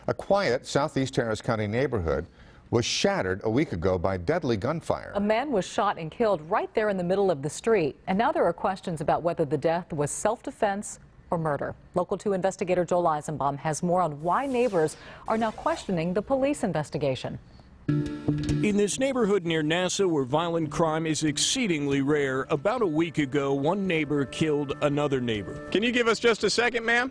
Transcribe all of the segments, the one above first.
A quiet southeast Harris County neighborhood was shattered a week ago by deadly gunfire. A man was shot and killed right there in the middle of the street. And now there are questions about whether the death was self-defense or murder. Local 2 investigator Joel Eisenbaum has more on why neighbors are now questioning the police investigation. In this neighborhood near NASA where violent crime is exceedingly rare, about a week ago, one neighbor killed another neighbor. Can you give us just a second, ma'am?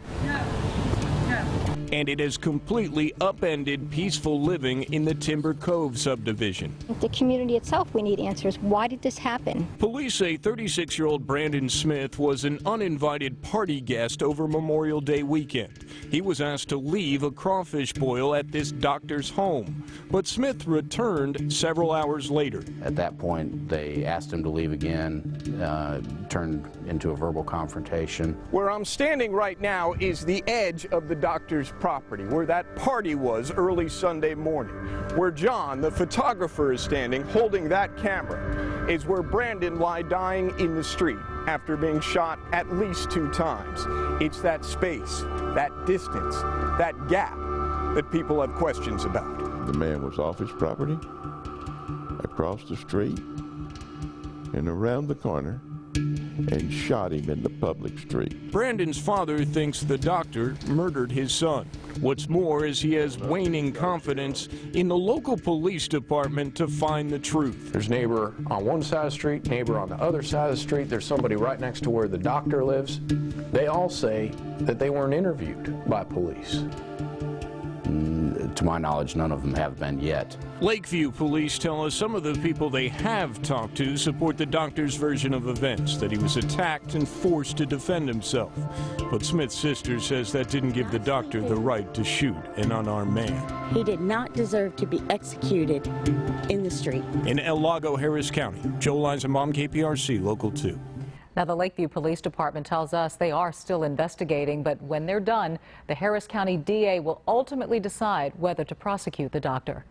And it has completely upended peaceful living in the Timber Cove subdivision. The community itself, we need answers. Why did this happen? Police say 36-year-old Brandon Smith was an uninvited party guest over Memorial Day weekend. He was asked to leave a crawfish boil at this doctor's home, but Smith returned several hours later. At that point, they asked him to leave again, turned into a verbal confrontation. Where I'm standing right now is the edge of the doctor's property, where that party was early Sunday morning. Where John, the photographer, is standing holding that camera is where Brandon lay dying in the street after being shot at least 2 times. It's that space, that distance, that gap that people have questions about. The man was off his property, across the street, and around the corner, and shot him in the public street. Brandon's father thinks the doctor murdered his son. What's more is he has waning confidence in the local police department to find the truth. There's neighbor on one side of the street, neighbor on the other side of the street. There's somebody right next to where the doctor lives. They all say that they weren't interviewed by police. To my knowledge, none of them have been yet. Lakeview police tell us some of the people they have talked to support the doctor's version of events, that he was attacked and forced to defend himself. But Smith's sister says that didn't give the doctor the right to shoot an unarmed man. He did not deserve to be executed in the street. In El Lago, Harris County, Joel Eisenbaum, KPRC, Local 2. Now, the Lakeview Police Department tells us they are still investigating, but when they're done, the Harris County DA will ultimately decide whether to prosecute the doctor.